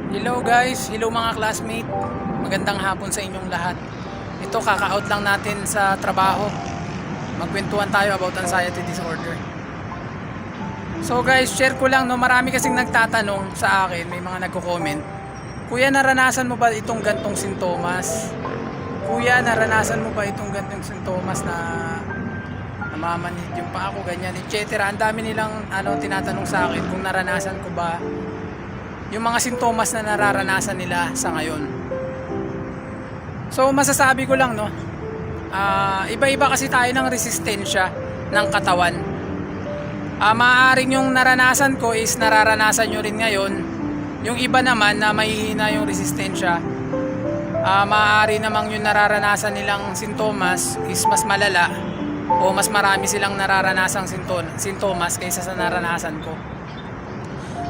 Hello guys, hello mga classmate. Magandang hapon sa inyong lahat. Ito kaka-out lang natin sa trabaho. Magkwentuhan tayo about anxiety disorder. So guys, share ko lang no, marami kasing nagtatanong sa akin, may mga nagko-comment. Kuya, naranasan mo ba itong gantong sintomas? Kuya, naranasan mo ba itong gantong sintomas na namamanhid yung paa ko, ganyan, etc. Ang dami nilang tinatanong sa akin kung naranasan ko ba yung mga sintomas na nararanasan nila sa ngayon. So masasabi ko lang no, iba-iba kasi tayo ng resistensya ng katawan. Maaaring yung naranasan ko is nararanasan nyo rin ngayon. Yung iba naman na mahihina yung resistensya, maaari namang yung nararanasan nilang sintomas is mas malala o mas marami silang nararanasang sintomas kaysa sa naranasan ko.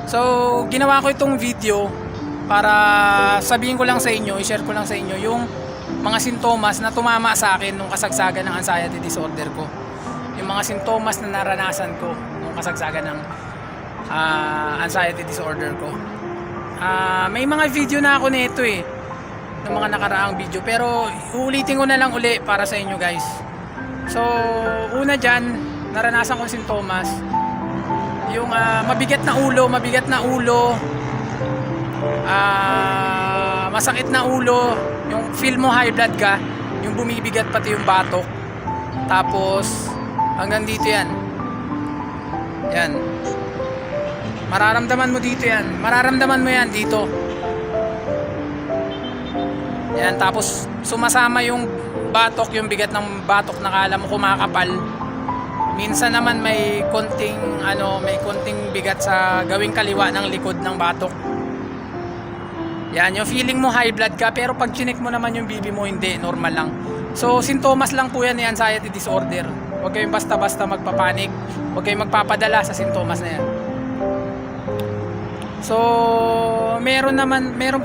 So, ginawa ko itong video para sabihin ko lang sa inyo, i-share ko lang sa inyo yung mga sintomas na tumama sa akin nung kasagsagan ng anxiety disorder ko. Yung mga sintomas na naranasan ko nung kasagsagan ng anxiety disorder ko. May mga video na ako nito ng mga nakaraang video, pero uulitin ko na lang uli para sa inyo guys. So, una dyan, naranasan kong sintomas yung mabigat na ulo, masakit na ulo, yung feel mo high blood ka, yung bumibigat pati yung batok. Tapos hanggang dito yan. Mararamdaman mo dito yan. Mararamdaman mo yan dito. Yan, tapos sumasama yung batok, yung bigat ng batok na kala mo kumakapal. Minsan naman may konting bigat sa gawing kaliwa ng likod ng batok. Yan, yung feeling mo high blood ka, pero pag chinek mo naman yung bibi mo, hindi, normal lang. So, sintomas lang po yan ni anxiety disorder. Huwag kayong basta-basta magpapanik. Huwag kayong magpapadala sa sintomas na yan. So, meron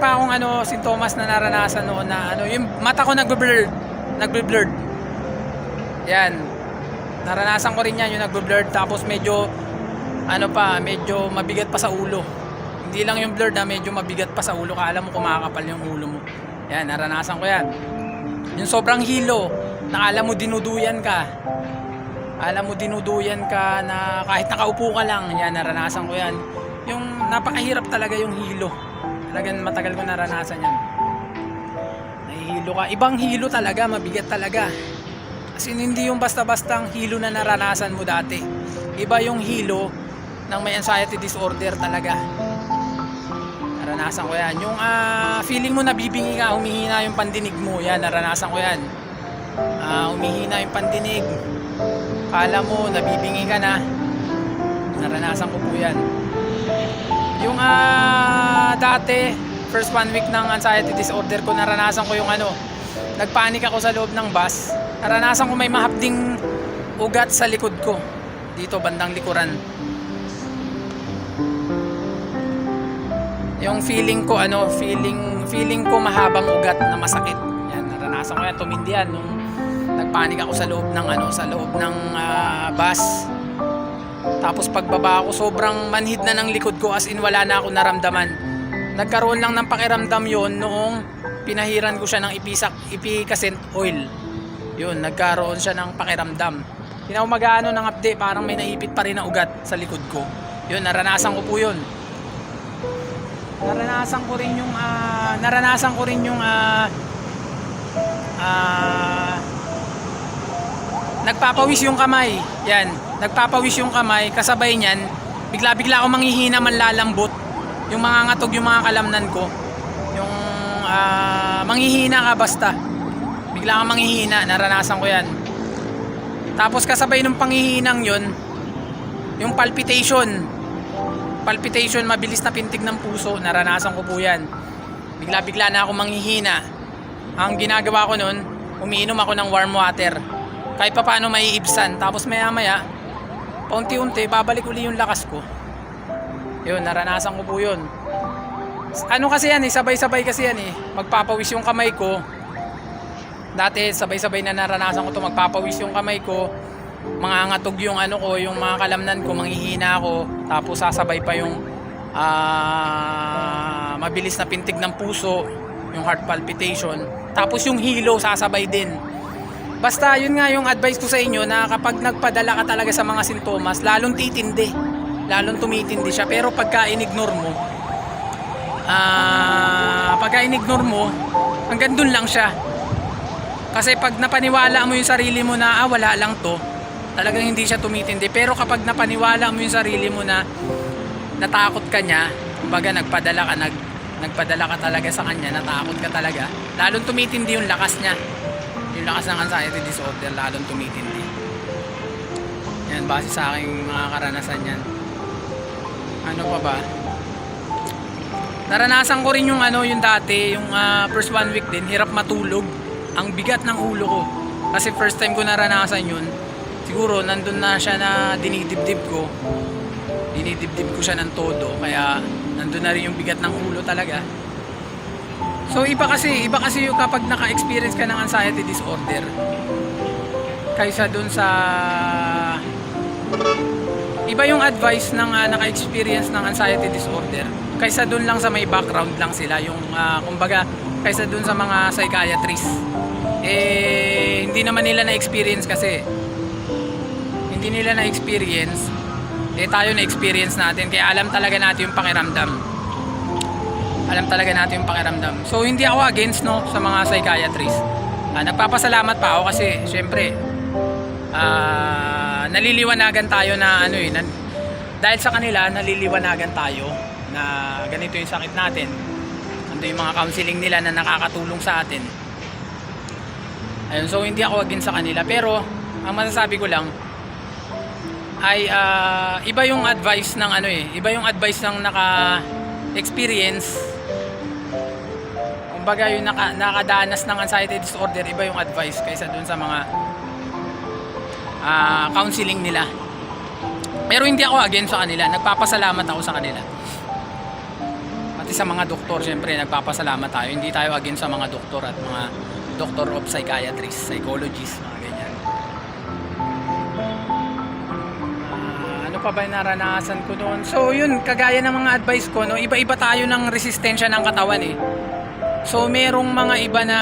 pa akong sintomas na naranasan noon na yung mata ko nagbe-blurred. Yan. Naranasan ko rin yan, yung nagbe-blurred, tapos medyo mabigat pa sa ulo. Hindi lang yung blurred medyo mabigat pa sa ulo, kala mo kumakapal yung ulo mo. Yan, naranasan ko yan. Yung sobrang hilo, nakala mo dinuduyan ka. Alam mo dinuduyan ka na kahit nakaupo ka lang, yan, naranasan ko yan. Yung napakahirap talaga yung hilo. Talagang matagal ko naranasan yan. Nahihilo ka. Ibang hilo talaga, mabigat talaga. Kasi hindi yung basta-bastang hilo na naranasan mo dati. Iba yung hilo ng may anxiety disorder talaga. Naranasan ko yan. Yung feeling mo nabibingi ka, humihina yung pandinig mo. Yan, naranasan ko yan. Humihina yung pandinig. Kala mo nabibingi ka na. Naranasan ko po yan. Yung dati, first 1 week ng anxiety disorder ko, naranasan ko yung nagpanik ako sa loob ng bus. Naranasan ko may mahapding ugat sa likod ko. Dito bandang likuran. Yung feeling ko feeling ko mahabang ugat na masakit. Yan, naranasan ko yan, tumindi yan nung nagpanik ako sa loob ng bus. Tapos pagbaba ko, sobrang manhid na ng likod ko, as in wala na ako naramdaman. Nagkaroon lang ng pakiramdam yon noong pinahiran ko siya ng ipicacent oil. Yun, nagkaroon siya ng pakiramdam. Pinamagano ng update, parang may naipit pa rin na ugat sa likod ko. Yun, naranasan ko po yun. Naranasan ko rin yung nagpapawis yung kamay. Yan, nagpapawis yung kamay, kasabay niyan, bigla-bigla ako manghihina, manlalambot. Yung mga ngatog, yung mga kalamnan ko. Yung manghihina ka basta. Bigla kang manghihina, naranasan ko yan. Tapos kasabay ng panghihinang yun, yung palpitation, mabilis na pintig ng puso, naranasan ko po yan. Bigla-bigla na ako manghihina. Ang ginagawa ko nun, umiinom ako ng warm water. Kahit pa paano maiibsan. Tapos maya-maya, paunti-unti, babalik uli yung lakas ko. Yun, naranasan ko po yun. Kasi yan sabay-sabay kasi yan magpapawis yung kamay ko. Dati sabay-sabay na naranasan ko to, magpapawis yung kamay ko, mangangatog yung yung mga kalamnan ko, manghihina ako, tapos sasabay pa yung mabilis na pintig ng puso, yung heart palpitation, tapos yung hilo sasabay din. Basta yun nga yung advice ko sa inyo, na kapag nagpadala ka talaga sa mga sintomas, lalong titindi, lalong tumitindi siya. Pero pagka in-ignore mo, hanggang dun lang siya. Kasi pag napaniwala mo yung sarili mo na wala lang to, talagang hindi siya tumitindi. Pero kapag napaniwala mo yung sarili mo na natakot ka niya, kumbaga nagpadala ka talaga sa kanya, natakot ka talaga, lalong tumitindi yung lakas niya. Yung lakas ng anxiety disorder, lalong tumitindi. Yan, base sa aking mga karanasan yan. Ano pa ba? Naranasan ko rin yung yung dati, yung first 1 week din, hirap matulog. Ang bigat ng ulo ko. Kasi first time ko naranasan yun. Siguro nandun na siya na dinidibdib ko. Dinidibdib ko siya ng todo. Kaya nandun na rin yung bigat ng ulo talaga. So iba kasi yung kapag naka-experience ka ng anxiety disorder kaysa dun sa iba yung advice ng naka-experience ng anxiety disorder kaysa dun lang sa may background lang sila, yung kumbaga kaysa dun sa mga psychiatrist. Hindi naman nila na-experience kasi. Hindi nila na-experience. Tayo na-experience natin, kaya alam talaga natin yung pakiramdam. So hindi ako against sa mga psychiatrist. Nagpapasalamat pa ako kasi syempre naliliwanagan tayo na dahil sa kanila naliliwanagan tayo na ganito yung sakit natin. Ando yung mga counseling nila na nakakatulong sa atin. Ayun, so hindi ako against sa kanila, pero ang masasabi ko lang ay iba yung advice ng iba yung advice ng naka-experience. Kumbaga yung nakadanas ng anxiety disorder, iba yung advice kaysa dun sa mga counseling nila. Pero hindi ako against sa kanila, nagpapasalamat ako sa kanila. Pati sa mga doktor, syempre nagpapasalamat tayo. Hindi tayo against sa mga doktor at mga doctor of psychiatrist, psychologist, mga ganyan. Ano pa ba yung naranasan ko doon? So yun, kagaya ng mga advice ko, iba-iba tayo ng resistensya ng katawan eh. So merong mga iba na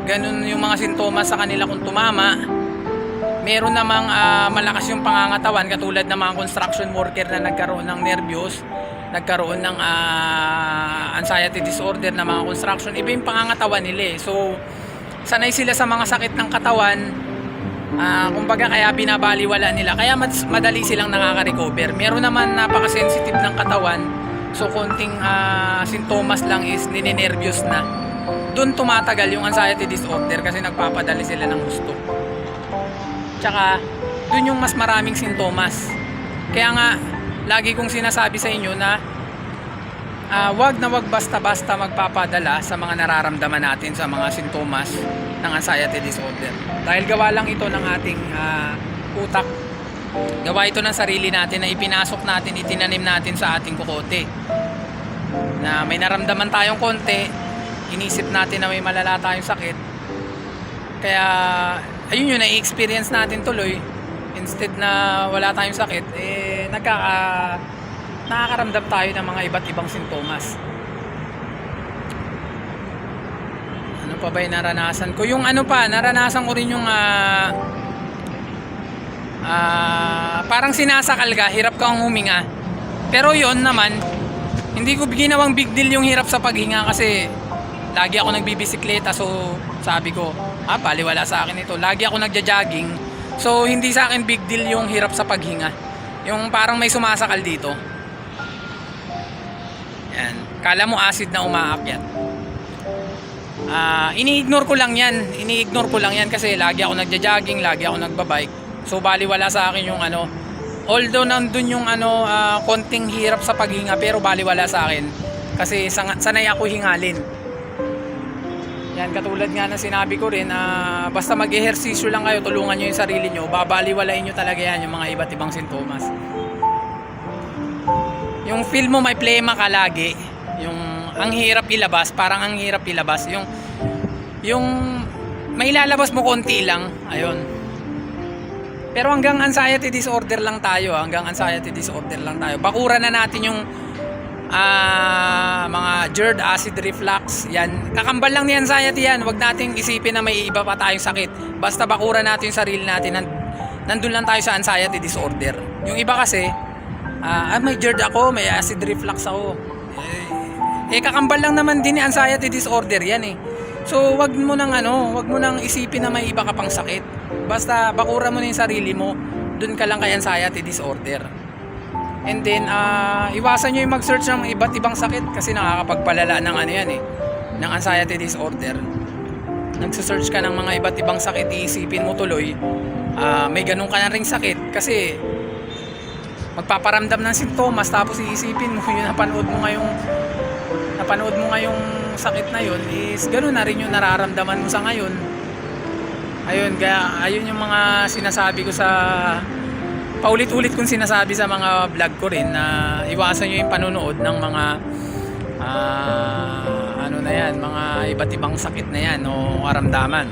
ganun yung mga sintomas sa kanila kung tumama. Meron namang malakas yung pangangatawan, katulad ng mga construction worker na nagkaroon ng nervyos, nagkaroon ng anxiety disorder na mga construction. Iba yung pangangatawan nila eh. So sanay sila sa mga sakit ng katawan, kumbaga kaya binabaliwala nila, kaya madali silang nakaka-recover. Meron naman napaka-sensitive ng katawan, so konting sintomas lang is ninenervyos na. Doon tumatagal yung anxiety disorder kasi nagpapadali sila ng gusto. Tsaka doon yung mas maraming sintomas. Kaya nga lagi kong sinasabi sa inyo na wag basta-basta magpapadala sa mga nararamdaman natin sa mga sintomas ng anxiety disorder. Dahil gawa lang ito ng ating utak. Gawa ito ng sarili natin na ipinasok natin, itinanim natin sa ating kukote. Na may naramdaman tayong konti, inisip natin na may malala tayong sakit. Kaya ayun yun, na-experience natin tuloy. Instead na wala tayong sakit, nakakaramdam tayo ng mga iba't ibang sintomas. Ano pa ba yung naranasan ko? Yung naranasan ko rin yung parang sinasakal ka, hirap kang huminga. Pero yun naman, hindi ko ginawang big deal yung hirap sa paghinga kasi lagi ako nagbibisikleta, so sabi ko, baliwala sa akin ito. Lagi ako nagja-jogging, so hindi sa akin big deal yung hirap sa paghinga. Yung parang may sumasakal dito. Yan. Kala mo acid na umaakyat. Ini-ignore ko lang yan kasi lagi ako nagja-jogging, lagi ako nagbabike. So baliwala sa akin yung although nandun yung konting hirap sa paghinga, pero baliwala sa akin kasi sanay ako hingalin. Yan, katulad nga na sinabi ko rin, basta mag-ehersisyo lang kayo, tulungan nyo yung sarili nyo, babaliwalain nyo talaga yan yung mga iba't ibang sintomas. Yung feel mo may plema ka lagi, yung ang hirap ilabas, parang ang hirap ilabas, yung may lalabas mo konti lang, ayun. Pero hanggang anxiety disorder lang tayo, Bakura na natin yung mga GERD, acid reflux, yan. Kakambal lang ni anxiety yan. Huwag nating isipin na may iba pa tayong sakit. Basta bakuran natin yung sarili natin. Nandun lang tayo sa anxiety disorder. Yung iba kasi, may GERD ako, may acid reflux ako. Kakambal lang naman din ni anxiety disorder yan eh. So, wag mo nang isipin na may iba ka pang sakit. Basta bakuran mo na yung sarili mo. Dun ka lang kay anxiety disorder. And then, iwasan nyo yung mag-search ng iba't ibang sakit kasi nakakapagpalala ng ng anxiety disorder. Nagsusearch ka ng mga iba't ibang sakit, iisipin mo tuloy, may ganun ka na ring sakit kasi magpaparamdam ng sintomas tapos iisipin mo yung napanood mo ngayong sakit na yun is ganun na rin yung nararamdaman mo sa ngayon. Ayun yung mga sinasabi ko paulit-ulit kong sinasabi sa mga vlog ko rin na iwasan nyo yung panonood ng mga mga iba't ibang sakit na yan o karamdaman.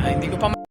Hindi ko pa